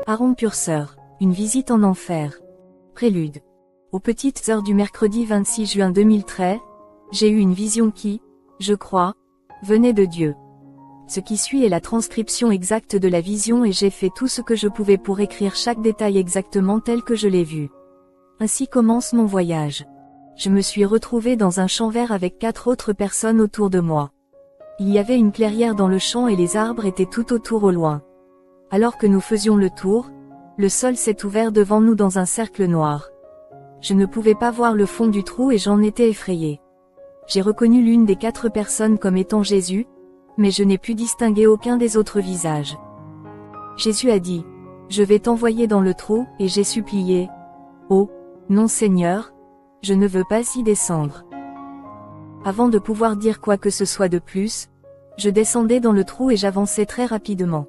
Aaron Purser, une visite en enfer. Prélude. Aux petites heures du mercredi 26 juin 2013, j'ai eu une vision qui, je crois, venait de Dieu. Ce qui suit est la transcription exacte de la vision et j'ai fait tout ce que je pouvais pour écrire chaque détail exactement tel que je l'ai vu. Ainsi commence mon voyage. Je me suis retrouvé dans un champ vert avec 4 autres personnes autour de moi. Il y avait une clairière dans le champ et les arbres étaient tout autour au loin. Alors que nous faisions le tour, le sol s'est ouvert devant nous dans un cercle noir. Je ne pouvais pas voir le fond du trou et j'en étais effrayé. J'ai reconnu l'une des 4 personnes comme étant Jésus, mais je n'ai pu distinguer aucun des autres visages. Jésus a dit, « Je vais t'envoyer dans le trou » et j'ai supplié, « Oh, non Seigneur, je ne veux pas y descendre. » Avant de pouvoir dire quoi que ce soit de plus, je descendais dans le trou et j'avançais très rapidement.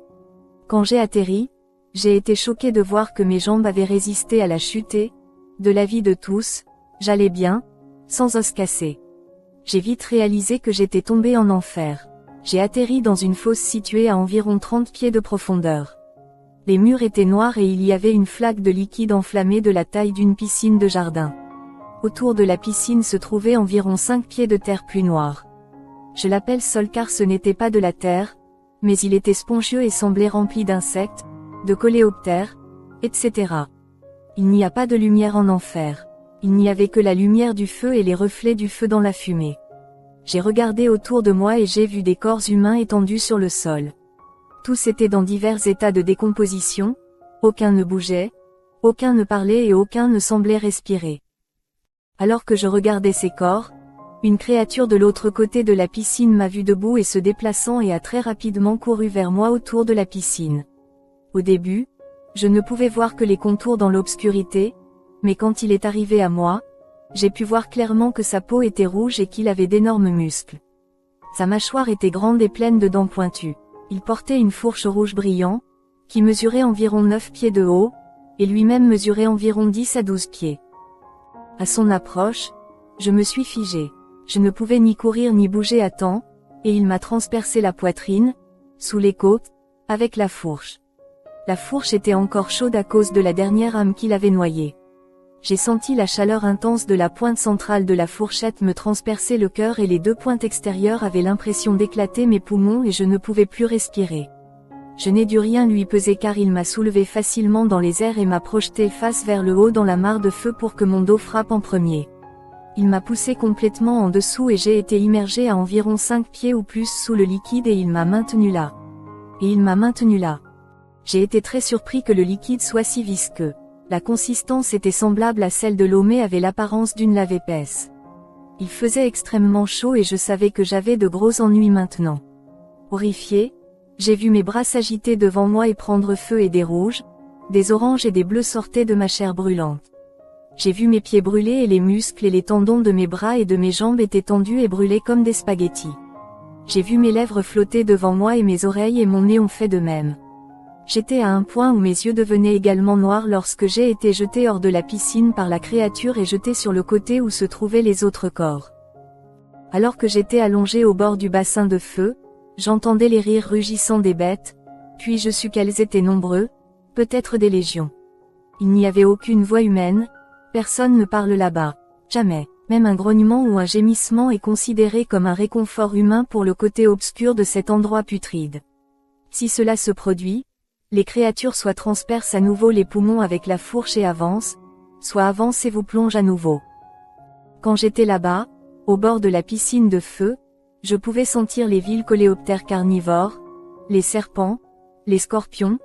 Quand j'ai atterri, j'ai été choqué de voir que mes jambes avaient résisté à la chute et, de l'avis de tous, j'allais bien, sans os cassé. J'ai vite réalisé que j'étais tombé en enfer. J'ai atterri dans une fosse située à environ 30 pieds de profondeur. Les murs étaient noirs et il y avait une flaque de liquide enflammé de la taille d'une piscine de jardin. Autour de la piscine se trouvaient environ 5 pieds de terre plus noire. Je l'appelle sol car ce n'était pas de la terre, mais il était spongieux et semblait rempli d'insectes, de coléoptères, etc. Il n'y a pas de lumière en enfer. Il n'y avait que la lumière du feu et les reflets du feu dans la fumée. J'ai regardé autour de moi et j'ai vu des corps humains étendus sur le sol. Tous étaient dans divers états de décomposition, aucun ne bougeait, aucun ne parlait et aucun ne semblait respirer. Alors que je regardais ces corps, une créature de l'autre côté de la piscine m'a vu debout et se déplaçant et a très rapidement couru vers moi autour de la piscine. Au début, je ne pouvais voir que les contours dans l'obscurité, mais quand il est arrivé à moi, j'ai pu voir clairement que sa peau était rouge et qu'il avait d'énormes muscles. Sa mâchoire était grande et pleine de dents pointues. Il portait une fourche rouge brillant, qui mesurait environ 9 pieds de haut, et lui-même mesurait environ 10 à 12 pieds. À son approche, je me suis figé. Je ne pouvais ni courir ni bouger à temps, et il m'a transpercé la poitrine, sous les côtes, avec la fourche. La fourche était encore chaude à cause de la dernière âme qui l'avait noyée. J'ai senti la chaleur intense de la pointe centrale de la fourchette me transpercer le cœur et les 2 pointes extérieures avaient l'impression d'éclater mes poumons et je ne pouvais plus respirer. Je n'ai dû rien lui peser car il m'a soulevé facilement dans les airs et m'a projeté face vers le haut dans la mare de feu pour que mon dos frappe en premier. Il m'a poussé complètement en dessous et j'ai été immergé à environ 5 pieds ou plus sous le liquide et il m'a maintenu là. Et il m'a maintenu là. J'ai été très surpris que le liquide soit si visqueux. La consistance était semblable à celle de l'eau mais avait l'apparence d'une lave épaisse. Il faisait extrêmement chaud et je savais que j'avais de gros ennuis maintenant. Horrifié, j'ai vu mes bras s'agiter devant moi et prendre feu et des rouges, des oranges et des bleus sortaient de ma chair brûlante. J'ai vu mes pieds brûler et les muscles et les tendons de mes bras et de mes jambes étaient tendus et brûlés comme des spaghettis. J'ai vu mes lèvres flotter devant moi et mes oreilles et mon nez ont fait de même. J'étais à un point où mes yeux devenaient également noirs lorsque j'ai été jeté hors de la piscine par la créature et jeté sur le côté où se trouvaient les autres corps. Alors que j'étais allongé au bord du bassin de feu, j'entendais les rires rugissants des bêtes, puis je sus qu'elles étaient nombreux, peut-être des légions. Il n'y avait aucune voix humaine, personne ne parle là-bas, jamais, même un grognement ou un gémissement est considéré comme un réconfort humain pour le côté obscur de cet endroit putride. Si cela se produit, les créatures soit transpercent à nouveau les poumons avec la fourche et avancent, soit avancent et vous plongent à nouveau. Quand j'étais là-bas, au bord de la piscine de feu, je pouvais sentir les vils coléoptères carnivores, les serpents, les scorpions,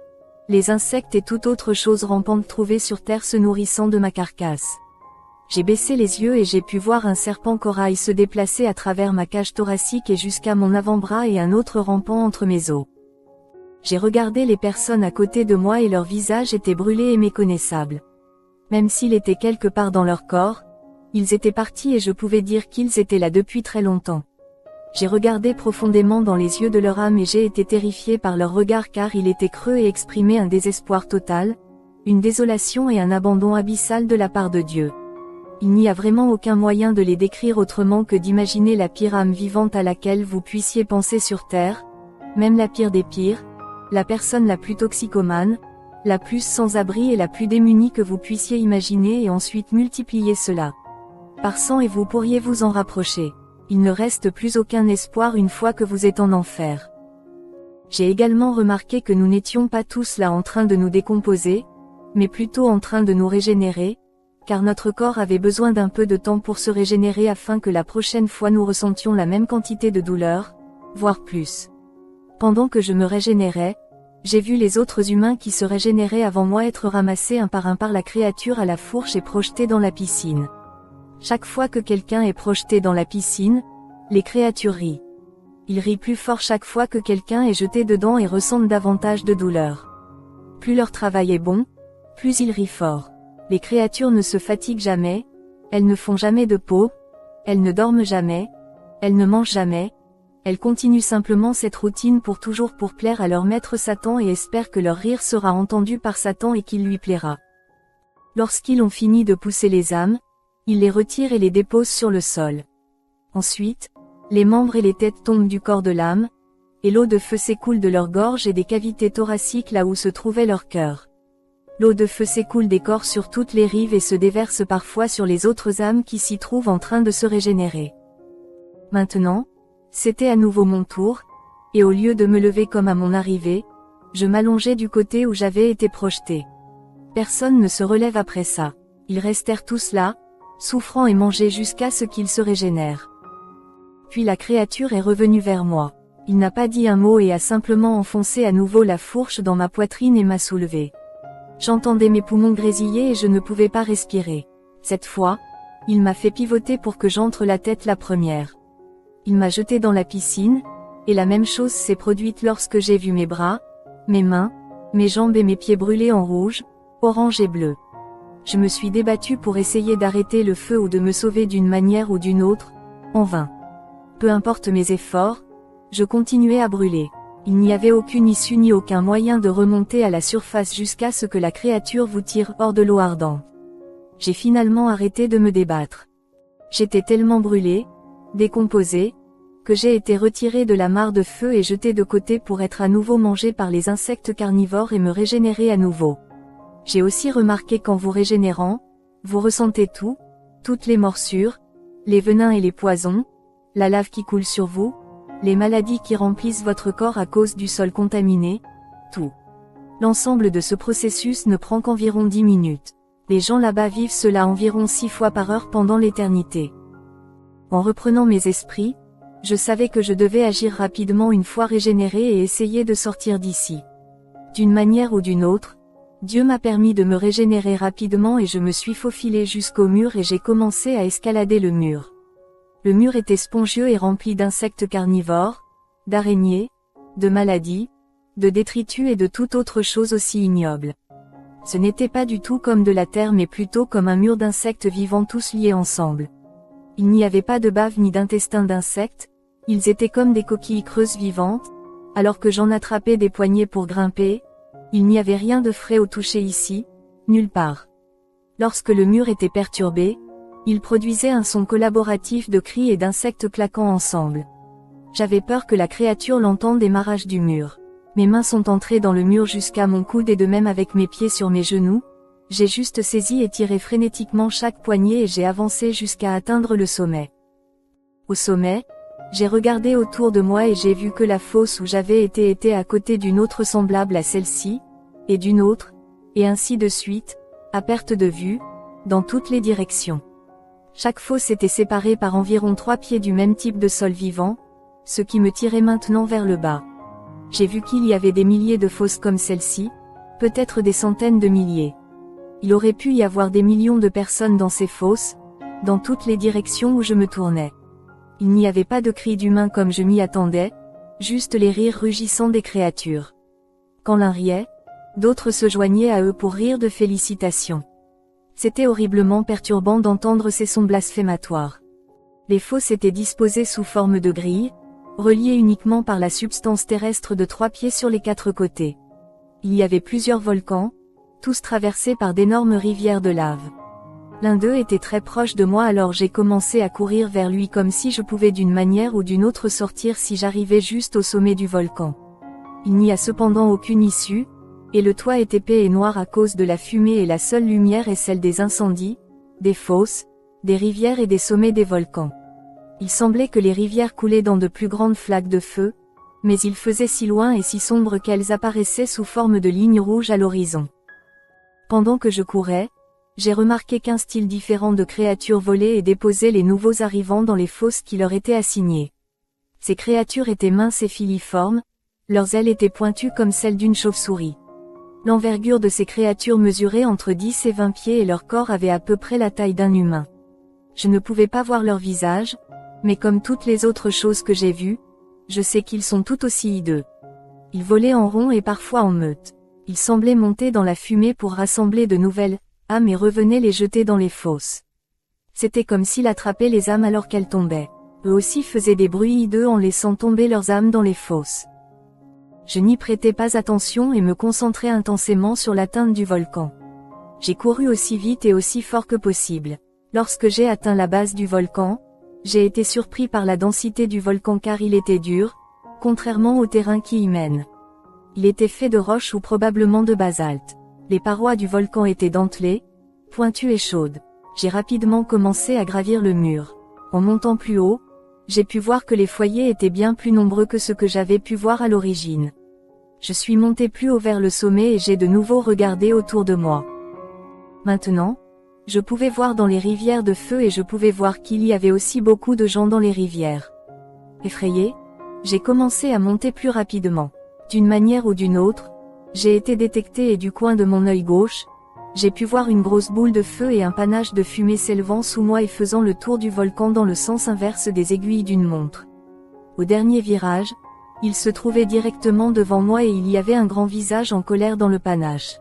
les insectes et toute autre chose rampante trouvée sur terre se nourrissant de ma carcasse. J'ai baissé les yeux et j'ai pu voir un serpent corail se déplacer à travers ma cage thoracique et jusqu'à mon avant-bras et un autre rampant entre mes os. J'ai regardé les personnes à côté de moi et leurs visages étaient brûlés et méconnaissables. Même s'il était quelque part dans leur corps, ils étaient partis et je pouvais dire qu'ils étaient là depuis très longtemps. J'ai regardé profondément dans les yeux de leur âme et j'ai été terrifié par leur regard car il était creux et exprimait un désespoir total, une désolation et un abandon abyssal de la part de Dieu. Il n'y a vraiment aucun moyen de les décrire autrement que d'imaginer la pire âme vivante à laquelle vous puissiez penser sur terre, Même la pire des pires, la personne la plus toxicomane, la plus sans abri et la plus démunie que vous puissiez imaginer et ensuite multiplier cela par 100 et vous pourriez vous en rapprocher. Il ne reste plus aucun espoir une fois que vous êtes en enfer. J'ai également remarqué que nous n'étions pas tous là en train de nous décomposer, mais plutôt en train de nous régénérer, car notre corps avait besoin d'un peu de temps pour se régénérer afin que la prochaine fois nous ressentions la même quantité de douleur, voire plus. Pendant que je me régénérais, j'ai vu les autres humains qui se régénéraient avant moi être ramassés un par la créature à la fourche et projetés dans la piscine. Chaque fois que quelqu'un est projeté dans la piscine, les créatures rient. Ils rient plus fort chaque fois que quelqu'un est jeté dedans et ressentent davantage de douleur. Plus leur travail est bon, plus ils rient fort. Les créatures ne se fatiguent jamais, elles ne font jamais de peau, elles ne dorment jamais, elles ne mangent jamais, elles continuent simplement cette routine pour plaire à leur maître Satan et espèrent que leur rire sera entendu par Satan et qu'il lui plaira. Lorsqu'ils ont fini de pousser les âmes, ils les retirent et les déposent sur le sol. Ensuite, les membres et les têtes tombent du corps de l'âme, et l'eau de feu s'écoule de leur gorge et des cavités thoraciques là où se trouvait leur cœur. L'eau de feu s'écoule des corps sur toutes les rives et se déverse parfois sur les autres âmes qui s'y trouvent en train de se régénérer. Maintenant, c'était à nouveau mon tour, et au lieu de me lever comme à mon arrivée, je m'allongeais du côté où j'avais été projeté. Personne ne se relève après ça. Ils restèrent tous là, souffrant et mangeaient jusqu'à ce qu'ils se régénèrent. Puis la créature est revenue vers moi. Il n'a pas dit un mot et a simplement enfoncé à nouveau la fourche dans ma poitrine et m'a soulevé. J'entendais mes poumons grésiller et je ne pouvais pas respirer. Cette fois, il m'a fait pivoter pour que j'entre la tête la première. Il m'a jeté dans la piscine, et la même chose s'est produite lorsque j'ai vu mes bras, mes mains, mes jambes et mes pieds brûler en rouge, orange et bleu. Je me suis débattue pour essayer d'arrêter le feu ou de me sauver d'une manière ou d'une autre, en vain. Peu importe mes efforts, je continuais à brûler. Il n'y avait aucune issue ni aucun moyen de remonter à la surface jusqu'à ce que la créature vous tire hors de l'eau ardente. J'ai finalement arrêté de me débattre. J'étais tellement brûlée, décomposée, que j'ai été retirée de la mare de feu et jetée de côté pour être à nouveau mangée par les insectes carnivores et me régénérer à nouveau. J'ai aussi remarqué qu'en vous régénérant, vous ressentez tout, toutes les morsures, les venins et les poisons, la lave qui coule sur vous, les maladies qui remplissent votre corps à cause du sol contaminé, tout. L'ensemble de ce processus ne prend qu'environ 10 minutes. Les gens là-bas vivent cela environ 6 fois par heure pendant l'éternité. En reprenant mes esprits, je savais que je devais agir rapidement une fois régénéré et essayer de sortir d'ici. D'une manière ou d'une autre, Dieu m'a permis de me régénérer rapidement et je me suis faufilé jusqu'au mur et j'ai commencé à escalader le mur. Le mur était spongieux et rempli d'insectes carnivores, d'araignées, de maladies, de détritus et de toute autre chose aussi ignoble. Ce n'était pas du tout comme de la terre mais plutôt comme un mur d'insectes vivants tous liés ensemble. Il n'y avait pas de bave ni d'intestins d'insectes, ils étaient comme des coquilles creuses vivantes, alors que j'en attrapais des poignées pour grimper, il n'y avait rien de frais au toucher ici, nulle part. Lorsque le mur était perturbé, il produisait un son collaboratif de cris et d'insectes claquant ensemble. J'avais peur que la créature l'entende et m'arrache du mur. Mes mains sont entrées dans le mur jusqu'à mon coude et de même avec mes pieds sur mes genoux, j'ai juste saisi et tiré frénétiquement chaque poignée et j'ai avancé jusqu'à atteindre le sommet. Au sommet, j'ai regardé autour de moi et j'ai vu que la fosse où j'avais été était à côté d'une autre semblable à celle-ci, et d'une autre, et ainsi de suite, à perte de vue, dans toutes les directions. Chaque fosse était séparée par environ 3 pieds du même type de sol vivant, ce qui me tirait maintenant vers le bas. J'ai vu qu'il y avait des milliers de fosses comme celle-ci, peut-être des centaines de milliers. Il aurait pu y avoir des millions de personnes dans ces fosses, dans toutes les directions où je me tournais. Il n'y avait pas de cris d'humains comme je m'y attendais, juste les rires rugissants des créatures. Quand l'un riait, d'autres se joignaient à eux pour rire de félicitations. C'était horriblement perturbant d'entendre ces sons blasphématoires. Les fosses étaient disposées sous forme de grilles, reliées uniquement par la substance terrestre de 3 pieds sur les 4 côtés. Il y avait plusieurs volcans, tous traversés par d'énormes rivières de lave. L'un d'eux était très proche de moi alors j'ai commencé à courir vers lui comme si je pouvais d'une manière ou d'une autre sortir si j'arrivais juste au sommet du volcan. Il n'y a cependant aucune issue, et le toit est épais et noir à cause de la fumée et la seule lumière est celle des incendies, des fosses, des rivières et des sommets des volcans. Il semblait que les rivières coulaient dans de plus grandes flaques de feu, mais il faisait si loin et si sombre qu'elles apparaissaient sous forme de lignes rouges à l'horizon. Pendant que je courais, j'ai remarqué qu'un style différent de créatures volaient et déposaient les nouveaux arrivants dans les fosses qui leur étaient assignées. Ces créatures étaient minces et filiformes, leurs ailes étaient pointues comme celles d'une chauve-souris. L'envergure de ces créatures mesurait entre 10 et 20 pieds et leur corps avait à peu près la taille d'un humain. Je ne pouvais pas voir leur visage, mais comme toutes les autres choses que j'ai vues, je sais qu'ils sont tout aussi hideux. Ils volaient en rond et parfois en meute. Ils semblaient monter dans la fumée pour rassembler de nouvelles âmes et revenaient les jeter dans les fosses. C'était comme s'il attrapait les âmes alors qu'elles tombaient. Eux aussi faisaient des bruits hideux en laissant tomber leurs âmes dans les fosses. Je n'y prêtais pas attention et me concentrais intensément sur l'atteinte du volcan. J'ai couru aussi vite et aussi fort que possible. Lorsque j'ai atteint la base du volcan, j'ai été surpris par la densité du volcan car il était dur, contrairement au terrain qui y mène. Il était fait de roches ou probablement de basalte. Les parois du volcan étaient dentelées, pointues et chaudes. J'ai rapidement commencé à gravir le mur. En montant plus haut, j'ai pu voir que les foyers étaient bien plus nombreux que ce que j'avais pu voir à l'origine. Je suis monté plus haut vers le sommet et j'ai de nouveau regardé autour de moi. Maintenant, je pouvais voir dans les rivières de feu et je pouvais voir qu'il y avait aussi beaucoup de gens dans les rivières. Effrayé, j'ai commencé à monter plus rapidement. D'une manière ou d'une autre, j'ai été détecté et du coin de mon œil gauche, j'ai pu voir une grosse boule de feu et un panache de fumée s'élevant sous moi et faisant le tour du volcan dans le sens inverse des aiguilles d'une montre. Au dernier virage, il se trouvait directement devant moi et il y avait un grand visage en colère dans le panache.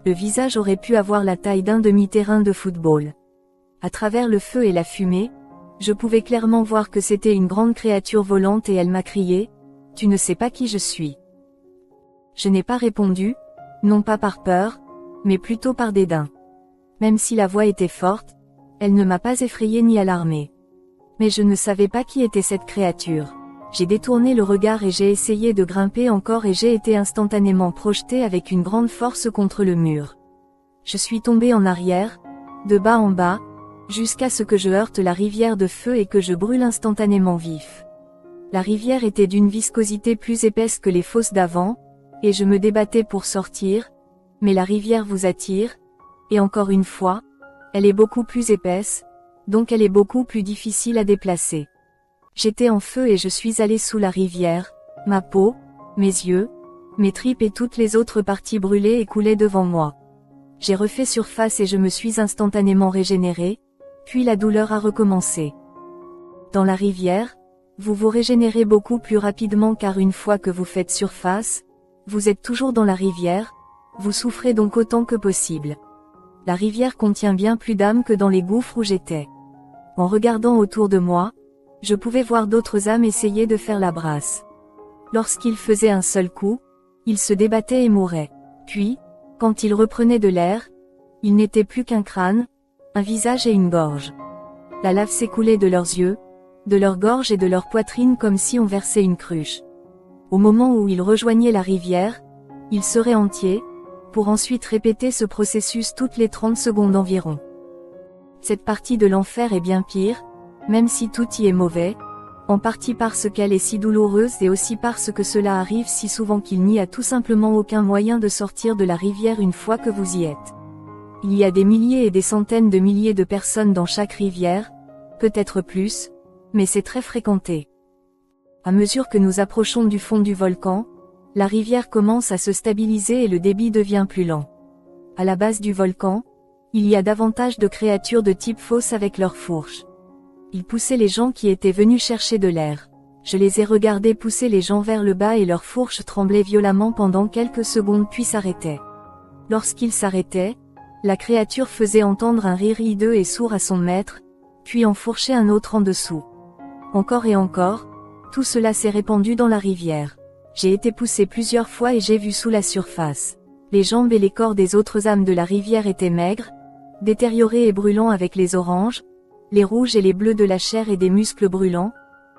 Le visage aurait pu avoir la taille d'un demi-terrain de football. À travers le feu et la fumée, je pouvais clairement voir que c'était une grande créature volante et elle m'a crié « Tu ne sais pas qui je suis ». Je n'ai pas répondu, non pas par peur, mais plutôt par dédain. Même si la voix était forte, elle ne m'a pas effrayé ni alarmé. Mais je ne savais pas qui était cette créature. J'ai détourné le regard et j'ai essayé de grimper encore et j'ai été instantanément projeté avec une grande force contre le mur. Je suis tombé en arrière, de bas en bas, jusqu'à ce que je heurte la rivière de feu et que je brûle instantanément vif. La rivière était d'une viscosité plus épaisse que les fosses d'avant, et je me débattais pour sortir, mais la rivière vous attire, et encore une fois, elle est beaucoup plus épaisse, donc elle est beaucoup plus difficile à déplacer. J'étais en feu et je suis allé sous la rivière, ma peau, mes yeux, mes tripes et toutes les autres parties brûlées et coulaient devant moi. J'ai refait surface et je me suis instantanément régénéré, puis la douleur a recommencé. Dans la rivière, vous vous régénérez beaucoup plus rapidement car une fois que vous faites surface, vous êtes toujours dans la rivière, vous souffrez donc autant que possible. La rivière contient bien plus d'âmes que dans les gouffres où j'étais. En regardant autour de moi, je pouvais voir d'autres âmes essayer de faire la brasse. Lorsqu'ils faisaient un seul coup, ils se débattaient et mouraient. Puis, quand ils reprenaient de l'air, ils n'étaient plus qu'un crâne, un visage et une gorge. La lave s'écoulait de leurs yeux, de leur gorge et de leur poitrine comme si on versait une cruche. Au moment où ils rejoignaient la rivière, ils seraient entiers, pour ensuite répéter ce processus toutes les 30 secondes environ. Cette partie de l'enfer est bien pire, même si tout y est mauvais, en partie parce qu'elle est si douloureuse et aussi parce que cela arrive si souvent qu'il n'y a tout simplement aucun moyen de sortir de la rivière une fois que vous y êtes. Il y a des milliers et des centaines de milliers de personnes dans chaque rivière, peut-être plus, mais c'est très fréquenté. À mesure que nous approchons du fond du volcan, la rivière commence à se stabiliser et le débit devient plus lent. À la base du volcan, il y a davantage de créatures de type fosse avec leurs fourches. Ils poussaient les gens qui étaient venus chercher de l'air. Je les ai regardés pousser les gens vers le bas et leurs fourches tremblaient violemment pendant quelques secondes puis s'arrêtaient. Lorsqu'ils s'arrêtaient, la créature faisait entendre un rire hideux et sourd à son maître, puis enfourchait un autre en dessous. Encore et encore, tout cela s'est répandu dans la rivière. J'ai été poussé plusieurs fois et j'ai vu sous la surface. Les jambes et les corps des autres âmes de la rivière étaient maigres, détériorés et brûlants avec les oranges, les rouges et les bleus de la chair et des muscles brûlants,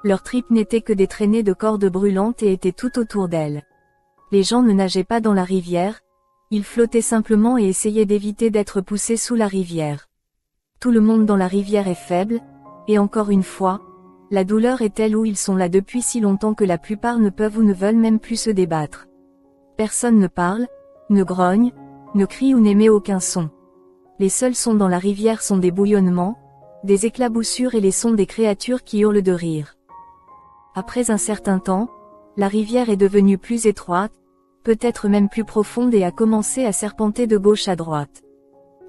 leurs tripes n'étaient que des traînées de cordes brûlantes et étaient tout autour d'elles. Les gens ne nageaient pas dans la rivière, ils flottaient simplement et essayaient d'éviter d'être poussés sous la rivière. Tout le monde dans la rivière est faible, et encore une fois, la douleur est telle où ils sont là depuis si longtemps que la plupart ne peuvent ou ne veulent même plus se débattre. Personne ne parle, ne grogne, ne crie ou n'émet aucun son. Les seuls sons dans la rivière sont des bouillonnements, des éclaboussures et les sons des créatures qui hurlent de rire. Après un certain temps, la rivière est devenue plus étroite, peut-être même plus profonde et a commencé à serpenter de gauche à droite.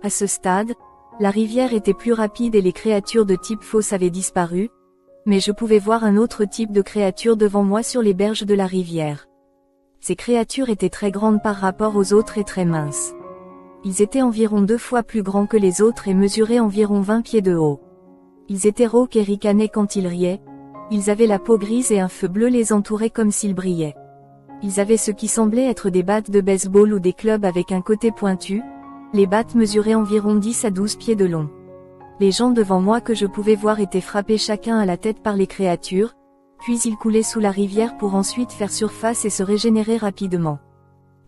À ce stade, la rivière était plus rapide et les créatures de type fausse avaient disparu, mais je pouvais voir un autre type de créature devant moi sur les berges de la rivière. Ces créatures étaient très grandes par rapport aux autres et très minces. Ils étaient environ 2 fois plus grands que les autres et mesuraient environ 20 pieds de haut. Ils étaient rauques et ricanaient quand ils riaient, ils avaient la peau grise et un feu bleu les entourait comme s'ils brillaient. Ils avaient ce qui semblait être des battes de baseball ou des clubs avec un côté pointu, les battes mesuraient environ 10 à 12 pieds de long. Les gens devant moi que je pouvais voir étaient frappés chacun à la tête par les créatures, puis ils coulaient sous la rivière pour ensuite faire surface et se régénérer rapidement.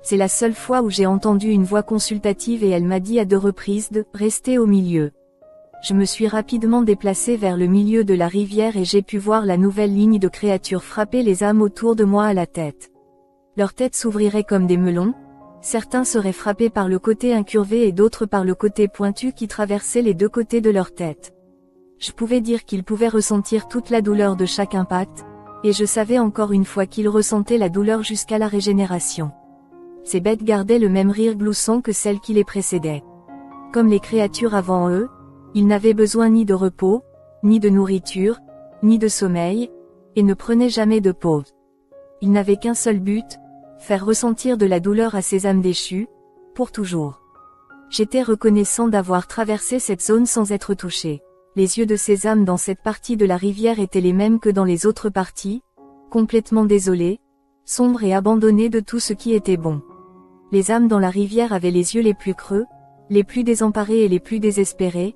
C'est la seule fois où j'ai entendu une voix consultative et elle m'a dit à 2 reprises de « rester au milieu ». Je me suis rapidement déplacé vers le milieu de la rivière et j'ai pu voir la nouvelle ligne de créatures frapper les âmes autour de moi à la tête. Leurs têtes s'ouvriraient comme des melons, certains seraient frappés par le côté incurvé et d'autres par le côté pointu qui traversait les 2 côtés de leur tête. Je pouvais dire qu'ils pouvaient ressentir toute la douleur de chaque impact, et je savais encore une fois qu'ils ressentaient la douleur jusqu'à la régénération. Ces bêtes gardaient le même rire gloussant que celles qui les précédaient. Comme les créatures avant eux, ils n'avaient besoin ni de repos, ni de nourriture, ni de sommeil, et ne prenaient jamais de pause. Ils n'avaient qu'un seul but, faire ressentir de la douleur à ces âmes déchues, pour toujours. J'étais reconnaissant d'avoir traversé cette zone sans être touché. Les yeux de ces âmes dans cette partie de la rivière étaient les mêmes que dans les autres parties, complètement désolées, sombres et abandonnées de tout ce qui était bon. Les âmes dans la rivière avaient les yeux les plus creux, les plus désemparés et les plus désespérés,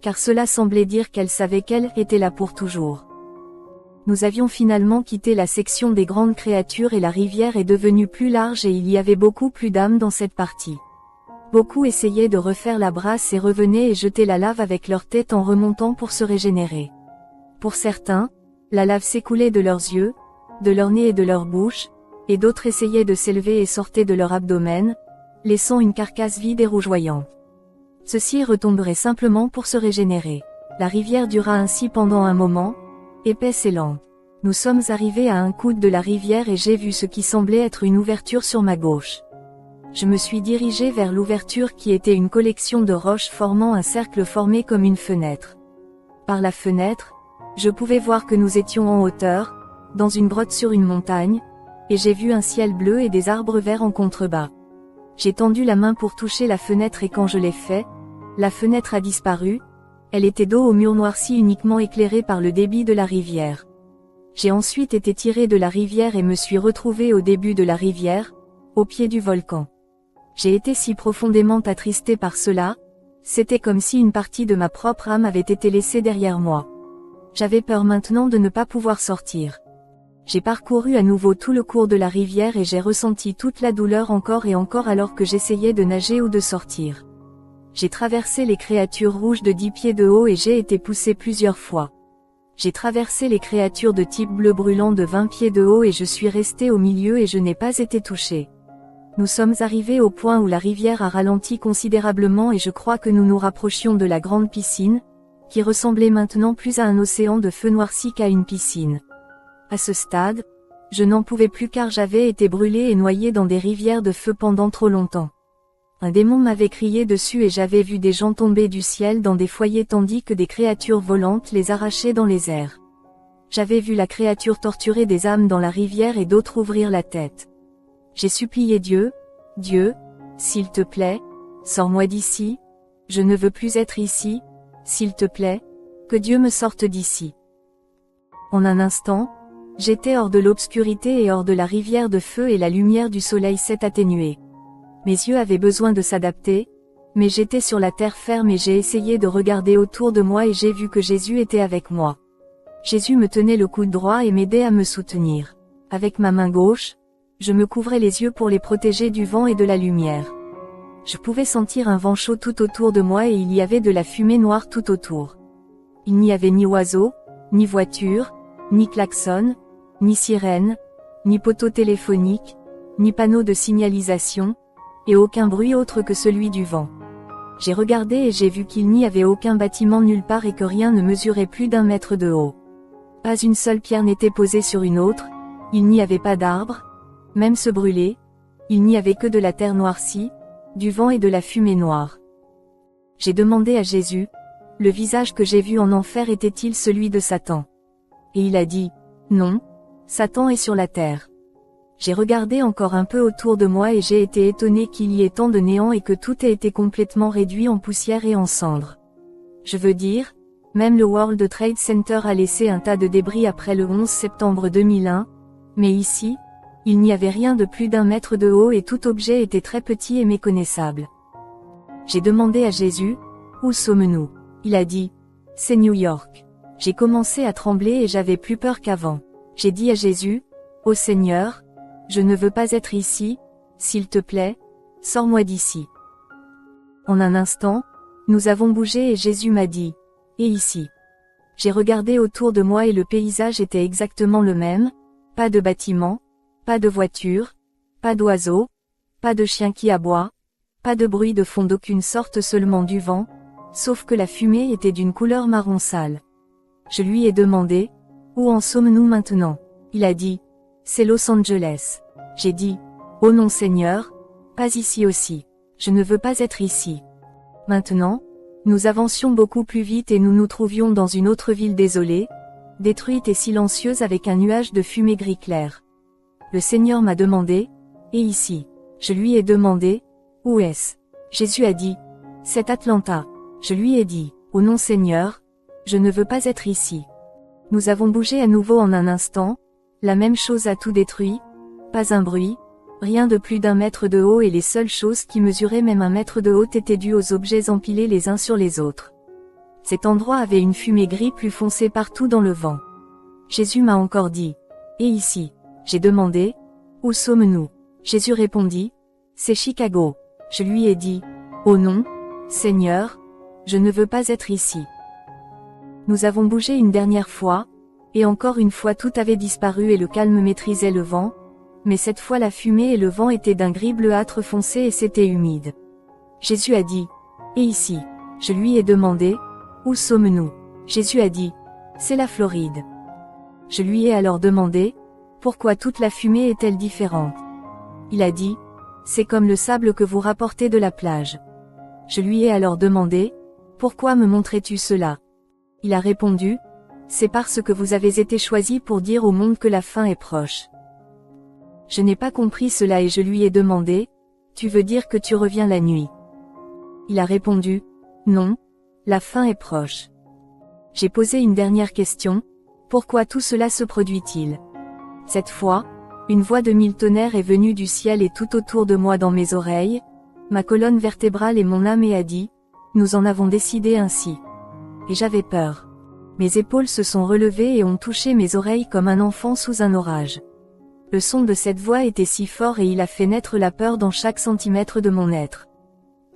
car cela semblait dire qu'elles savaient qu'elles étaient là pour toujours. Nous avions finalement quitté la section des grandes créatures et la rivière est devenue plus large et il y avait beaucoup plus d'âmes dans cette partie. Beaucoup essayaient de refaire la brasse et revenaient et jetaient la lave avec leur tête en remontant pour se régénérer. Pour certains, la lave s'écoulait de leurs yeux, de leur nez et de leur bouche, et d'autres essayaient de s'élever et sortaient de leur abdomen, laissant une carcasse vide et rougeoyante. Ceux-ci retomberaient simplement pour se régénérer. La rivière dura ainsi pendant un moment, épaisse et lente. Nous sommes arrivés à un coude de la rivière et j'ai vu ce qui semblait être une ouverture sur ma gauche. Je me suis dirigé vers l'ouverture qui était une collection de roches formant un cercle formé comme une fenêtre. Par la fenêtre, je pouvais voir que nous étions en hauteur, dans une grotte sur une montagne, et j'ai vu un ciel bleu et des arbres verts en contrebas. J'ai tendu la main pour toucher la fenêtre et quand je l'ai fait, la fenêtre a disparu, elle était dos au mur noirci uniquement éclairé par le débit de la rivière. J'ai ensuite été tiré de la rivière et me suis retrouvé au début de la rivière, au pied du volcan. J'ai été si profondément attristé par cela, c'était comme si une partie de ma propre âme avait été laissée derrière moi. J'avais peur maintenant de ne pas pouvoir sortir. J'ai parcouru à nouveau tout le cours de la rivière et j'ai ressenti toute la douleur encore et encore alors que j'essayais de nager ou de sortir. J'ai traversé les créatures rouges de 10 pieds de haut et j'ai été poussé plusieurs fois. J'ai traversé les créatures de type bleu brûlant de 20 pieds de haut et je suis resté au milieu et je n'ai pas été touché. Nous sommes arrivés au point où la rivière a ralenti considérablement et je crois que nous nous rapprochions de la grande piscine, qui ressemblait maintenant plus à un océan de feu noirci qu'à une piscine. À ce stade, je n'en pouvais plus car j'avais été brûlé et noyé dans des rivières de feu pendant trop longtemps. Un démon m'avait crié dessus et j'avais vu des gens tomber du ciel dans des foyers tandis que des créatures volantes les arrachaient dans les airs. J'avais vu la créature torturer des âmes dans la rivière et d'autres ouvrir la tête. J'ai supplié Dieu, « Dieu, s'il te plaît, sors-moi d'ici, je ne veux plus être ici, s'il te plaît, que Dieu me sorte d'ici. » En un instant, j'étais hors de l'obscurité et hors de la rivière de feu et la lumière du soleil s'est atténuée. Mes yeux avaient besoin de s'adapter, mais j'étais sur la terre ferme et j'ai essayé de regarder autour de moi et j'ai vu que Jésus était avec moi. Jésus me tenait le coude droit et m'aidait à me soutenir. Avec ma main gauche, Je me couvrais les yeux pour les protéger du vent et de la lumière. Je pouvais sentir un vent chaud tout autour de moi et il y avait de la fumée noire tout autour. Il n'y avait ni oiseaux, ni voitures, ni klaxon, ni sirène, ni poteau téléphonique, ni panneau de signalisation, et aucun bruit autre que celui du vent. J'ai regardé et j'ai vu qu'il n'y avait aucun bâtiment nulle part et que rien ne mesurait plus d'1 mètre de haut. Pas une seule pierre n'était posée sur une autre, il n'y avait pas d'arbres, même se brûler, il n'y avait que de la terre noircie, du vent et de la fumée noire. J'ai demandé à Jésus, le visage que j'ai vu en enfer était-il celui de Satan? Et il a dit, non, Satan est sur la terre. J'ai regardé encore un peu autour de moi et j'ai été étonné qu'il y ait tant de néant et que tout ait été complètement réduit en poussière et en cendres. Je veux dire, même le World Trade Center a laissé un tas de débris après le 11 septembre 2001, mais ici, il n'y avait rien de plus d'1 mètre de haut et tout objet était très petit et méconnaissable. J'ai demandé à Jésus, où sommes-nous? Il a dit, c'est New York. J'ai commencé à trembler et j'avais plus peur qu'avant. J'ai dit à Jésus, ô Seigneur, je ne veux pas être ici, s'il te plaît, sors-moi d'ici. En un instant, nous avons bougé et Jésus m'a dit, et ici? J'ai regardé autour de moi et le paysage était exactement le même, pas de bâtiment, pas de voiture, pas d'oiseaux, pas de chien qui aboie, pas de bruit de fond d'aucune sorte, seulement du vent, sauf que la fumée était d'une couleur marron sale. Je lui ai demandé, où en sommes-nous maintenant? Il a dit, c'est Los Angeles. J'ai dit, oh non Seigneur, pas ici aussi. Je ne veux pas être ici. Maintenant, nous avancions beaucoup plus vite et nous nous trouvions dans une autre ville désolée, détruite et silencieuse avec un nuage de fumée gris clair. Le Seigneur m'a demandé, et ici? Je lui ai demandé, où est-ce? Jésus a dit, c'est Atlanta. Je lui ai dit, oh non Seigneur, je ne veux pas être ici. Nous avons bougé à nouveau en un instant, la même chose a tout détruit, pas un bruit, rien de plus d'1 mètre de haut et les seules choses qui mesuraient même 1 mètre de haut étaient dues aux objets empilés les uns sur les autres. Cet endroit avait une fumée gris plus foncée partout dans le vent. Jésus m'a encore dit, et ici? J'ai demandé, où sommes-nous? Jésus répondit, c'est Chicago. Je lui ai dit, oh non, Seigneur, je ne veux pas être ici. Nous avons bougé une dernière fois, et encore une fois tout avait disparu et le calme maîtrisait le vent, mais cette fois la fumée et le vent étaient d'un gris bleuâtre foncé et c'était humide. Jésus a dit, et ici? Je lui ai demandé, où sommes-nous? Jésus a dit, c'est la Floride. Je lui ai alors demandé, pourquoi toute la fumée est-elle différente? Il a dit, c'est comme le sable que vous rapportez de la plage. Je lui ai alors demandé, pourquoi me montrais-tu cela? Il a répondu, c'est parce que vous avez été choisi pour dire au monde que la fin est proche. Je n'ai pas compris cela et je lui ai demandé, tu veux dire que tu reviens la nuit? Il a répondu, non, la fin est proche. J'ai posé une dernière question, pourquoi tout cela se produit-il? Cette fois, une voix de 1000 tonnerres est venue du ciel et tout autour de moi dans mes oreilles, ma colonne vertébrale et mon âme et a dit, nous en avons décidé ainsi. Et j'avais peur. Mes épaules se sont relevées et ont touché mes oreilles comme un enfant sous un orage. Le son de cette voix était si fort et il a fait naître la peur dans chaque centimètre de mon être.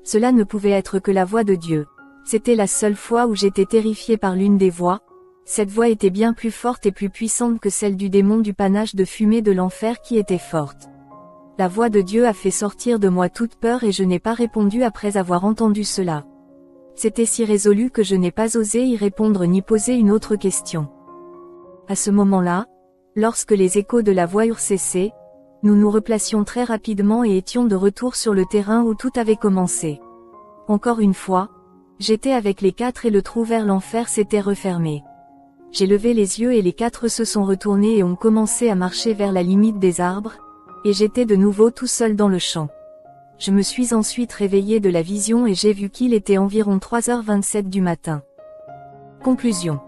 Cela ne pouvait être que la voix de Dieu. C'était la seule fois où j'étais terrifié par l'une des voix. Cette voix était bien plus forte et plus puissante que celle du démon du panache de fumée de l'enfer qui était forte. La voix de Dieu a fait sortir de moi toute peur et je n'ai pas répondu après avoir entendu cela. C'était si résolu que je n'ai pas osé y répondre ni poser une autre question. À ce moment-là, lorsque les échos de la voix eurent cessé, nous nous replacions très rapidement et étions de retour sur le terrain où tout avait commencé. Encore une fois, j'étais avec les 4 et le trou vers l'enfer s'était refermé. J'ai levé les yeux et les 4 se sont retournés et ont commencé à marcher vers la limite des arbres, et j'étais de nouveau tout seul dans le champ. Je me suis ensuite réveillé de la vision et j'ai vu qu'il était environ 3h27 du matin. Conclusion.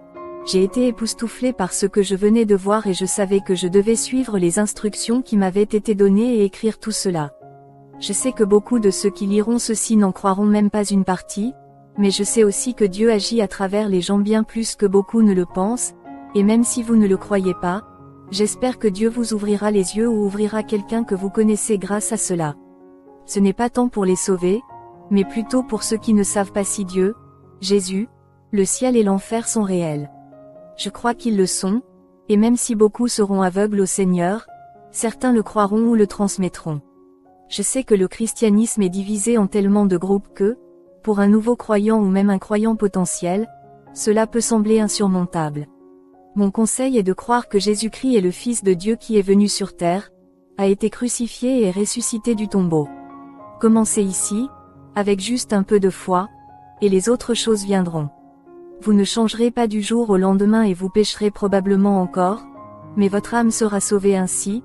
J'ai été époustouflé par ce que je venais de voir et je savais que je devais suivre les instructions qui m'avaient été données et écrire tout cela. Je sais que beaucoup de ceux qui liront ceci n'en croiront même pas une partie, mais je sais aussi que Dieu agit à travers les gens bien plus que beaucoup ne le pensent, et même si vous ne le croyez pas, J'espère que Dieu vous ouvrira les yeux ou ouvrira quelqu'un que vous connaissez grâce à cela. Ce n'est pas tant pour les sauver, mais plutôt pour ceux qui ne savent pas si Dieu, Jésus, le ciel et l'enfer sont réels. Je crois qu'ils le sont, et même si beaucoup seront aveugles au Seigneur, certains le croiront ou le transmettront. Je sais que le christianisme est divisé en tellement de groupes que, pour un nouveau croyant ou même un croyant potentiel, cela peut sembler insurmontable. Mon conseil est de croire que Jésus-Christ est le Fils de Dieu qui est venu sur terre, a été crucifié et est ressuscité du tombeau. Commencez ici, avec juste un peu de foi, et les autres choses viendront. Vous ne changerez pas du jour au lendemain et vous pécherez probablement encore, mais votre âme sera sauvée ainsi,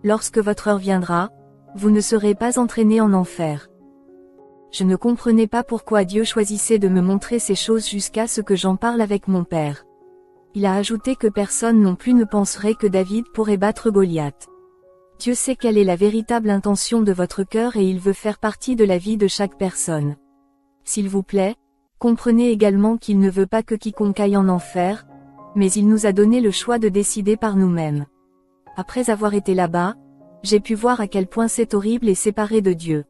lorsque votre heure viendra, vous ne serez pas entraîné en enfer. Je ne comprenais pas pourquoi Dieu choisissait de me montrer ces choses jusqu'à ce que j'en parle avec mon père. Il a ajouté que personne non plus ne penserait que David pourrait battre Goliath. Dieu sait quelle est la véritable intention de votre cœur et il veut faire partie de la vie de chaque personne. S'il vous plaît, comprenez également qu'il ne veut pas que quiconque aille en enfer, mais il nous a donné le choix de décider par nous-mêmes. Après avoir été là-bas, j'ai pu voir à quel point c'est horrible et séparé de Dieu.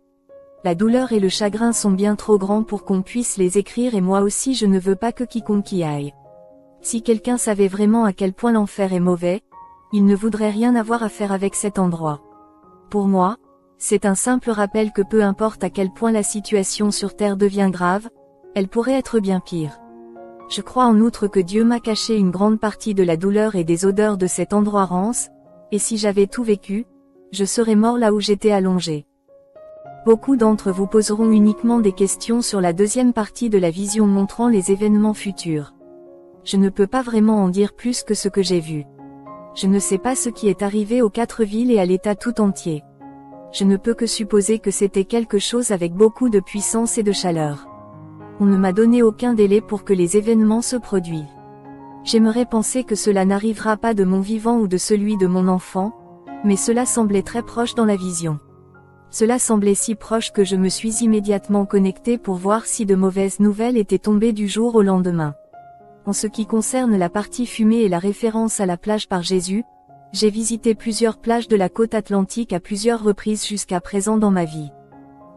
La douleur et le chagrin sont bien trop grands pour qu'on puisse les écrire et moi aussi je ne veux pas que quiconque y aille. Si quelqu'un savait vraiment à quel point l'enfer est mauvais, il ne voudrait rien avoir à faire avec cet endroit. Pour moi, c'est un simple rappel que peu importe à quel point la situation sur Terre devient grave, elle pourrait être bien pire. Je crois en outre que Dieu m'a caché une grande partie de la douleur et des odeurs de cet endroit rance, et si j'avais tout vécu, je serais mort là où j'étais allongé. Beaucoup d'entre vous poseront uniquement des questions sur la deuxième partie de la vision montrant les événements futurs. Je ne peux pas vraiment en dire plus que ce que j'ai vu. Je ne sais pas ce qui est arrivé aux 4 villes et à l'État tout entier. Je ne peux que supposer que c'était quelque chose avec beaucoup de puissance et de chaleur. On ne m'a donné aucun délai pour que les événements se produisent. J'aimerais penser que cela n'arrivera pas de mon vivant ou de celui de mon enfant, mais cela semblait très proche dans la vision. Cela semblait si proche que je me suis immédiatement connecté pour voir si de mauvaises nouvelles étaient tombées du jour au lendemain. En ce qui concerne la partie fumée et la référence à la plage par Jésus, j'ai visité plusieurs plages de la côte atlantique à plusieurs reprises jusqu'à présent dans ma vie.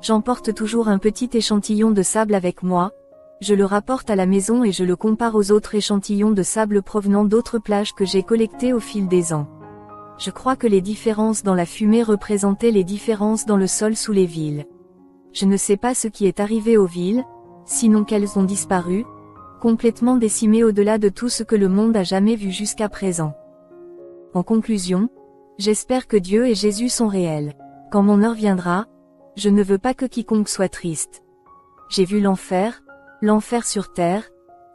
J'emporte toujours un petit échantillon de sable avec moi, je le rapporte à la maison et je le compare aux autres échantillons de sable provenant d'autres plages que j'ai collectées au fil des ans. Je crois que les différences dans la fumée représentaient les différences dans le sol sous les villes. Je ne sais pas ce qui est arrivé aux villes, sinon qu'elles ont disparu, complètement décimées au-delà de tout ce que le monde a jamais vu jusqu'à présent. En conclusion, j'espère que Dieu et Jésus sont réels. Quand mon heure viendra, je ne veux pas que quiconque soit triste. J'ai vu l'enfer sur terre,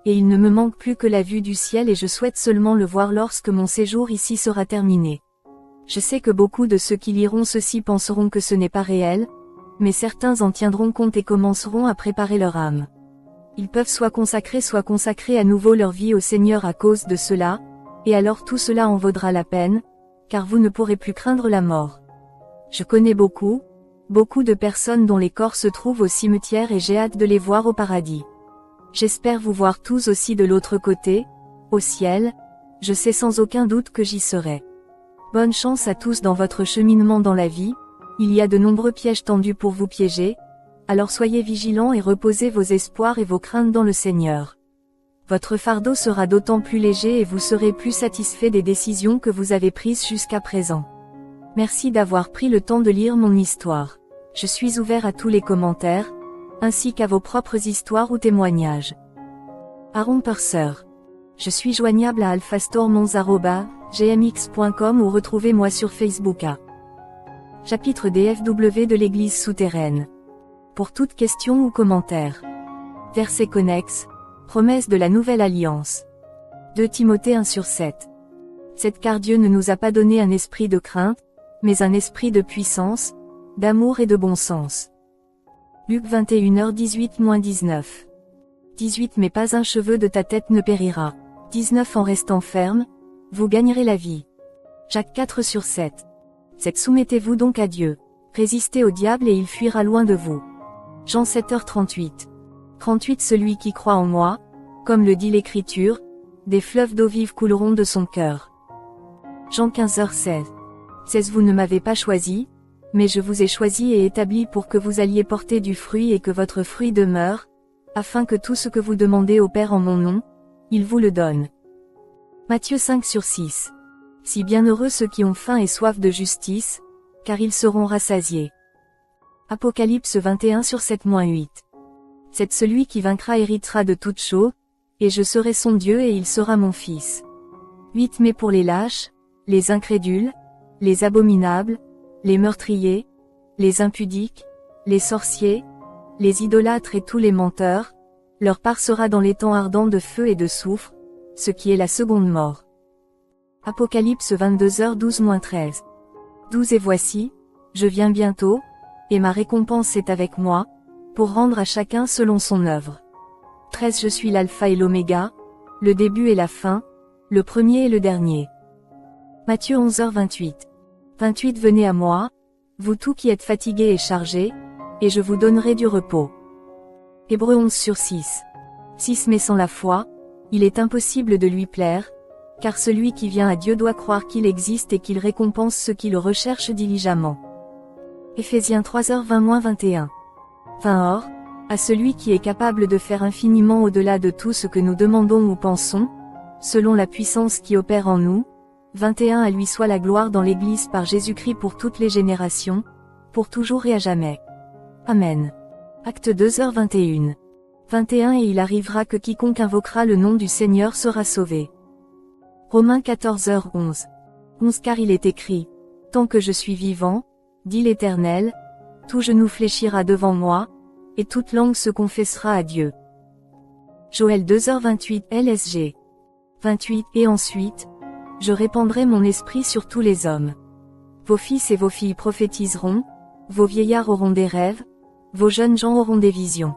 et il ne me manque plus que la vue du ciel et je souhaite seulement le voir lorsque mon séjour ici sera terminé. Je sais que beaucoup de ceux qui liront ceci penseront que ce n'est pas réel, mais certains en tiendront compte et commenceront à préparer leur âme. Ils peuvent soit consacrer à nouveau leur vie au Seigneur à cause de cela, et alors tout cela en vaudra la peine, car vous ne pourrez plus craindre la mort. Je connais beaucoup de personnes dont les corps se trouvent au cimetière et j'ai hâte de les voir au paradis. J'espère vous voir tous aussi de l'autre côté, au ciel, je sais sans aucun doute que j'y serai. Bonne chance à tous dans votre cheminement dans la vie, il y a de nombreux pièges tendus pour vous piéger, alors soyez vigilants et reposez vos espoirs et vos craintes dans le Seigneur. Votre fardeau sera d'autant plus léger et vous serez plus satisfait des décisions que vous avez prises jusqu'à présent. Merci d'avoir pris le temps de lire mon histoire. Je suis ouvert à tous les commentaires, ainsi qu'à vos propres histoires ou témoignages. Aaron Purser. Je suis joignable à alphastormons@gmx.com ou retrouvez-moi sur Facebook à chapitre DFW de l'Église souterraine. Pour toute question ou commentaire. Versets connexes. Promesse de la Nouvelle Alliance. 2 Timothée 1/7. Car Dieu ne nous a pas donné un esprit de crainte, mais un esprit de puissance, d'amour et de bon sens. Luc 21h18-19. 18 Mais pas un cheveu de ta tête ne périra. 19 En restant ferme, vous gagnerez la vie. Jacques 4/7. Soumettez-vous donc à Dieu. Résistez au diable et il fuira loin de vous. Jean 7h38. 38 Celui qui croit en moi, comme le dit l'Écriture, des fleuves d'eau vive couleront de son cœur. Jean 15h16. 16 Vous ne m'avez pas choisi, mais je vous ai choisi et établi pour que vous alliez porter du fruit et que votre fruit demeure, afin que tout ce que vous demandez au Père en mon nom, il vous le donne. Matthieu 5/6. Si bienheureux ceux qui ont faim et soif de justice, car ils seront rassasiés. Apocalypse 21/7-8. C'est celui qui vaincra héritera de toutes choses, et je serai son Dieu et il sera mon fils. 8 Mais pour les lâches, les incrédules, les abominables, les meurtriers, les impudiques, les sorciers, les idolâtres et tous les menteurs, leur part sera dans l'étang ardent de feu et de soufre, ce qui est la seconde mort. Apocalypse 22h12-13. 12 Et voici, je viens bientôt, et ma récompense est avec moi, pour rendre à chacun selon son œuvre. 13 Je suis l'alpha et l'oméga, le début et la fin, le premier et le dernier. Matthieu 11h28. 28 Venez à moi, vous tous qui êtes fatigués et chargés, et je vous donnerai du repos. Hébreux 11/6. 6 Mais sans la foi, il est impossible de lui plaire, car celui qui vient à Dieu doit croire qu'il existe et qu'il récompense ceux qui le recherchent diligemment. Éphésiens 3h20-21. 20 Or, à celui qui est capable de faire infiniment au-delà de tout ce que nous demandons ou pensons, selon la puissance qui opère en nous, 21 À lui soit la gloire dans l'Église par Jésus-Christ pour toutes les générations, pour toujours et à jamais. Amen. Acte 2h21. 21 Et il arrivera que quiconque invoquera le nom du Seigneur sera sauvé. Romains 14h11. 11 Car il est écrit, tant que je suis vivant, dit l'Éternel, tout genou fléchira devant moi, et toute langue se confessera à Dieu. Joël 2h28 LSG. 28 Et ensuite, je répandrai mon esprit sur tous les hommes. Vos fils et vos filles prophétiseront, vos vieillards auront des rêves, vos jeunes gens auront des visions.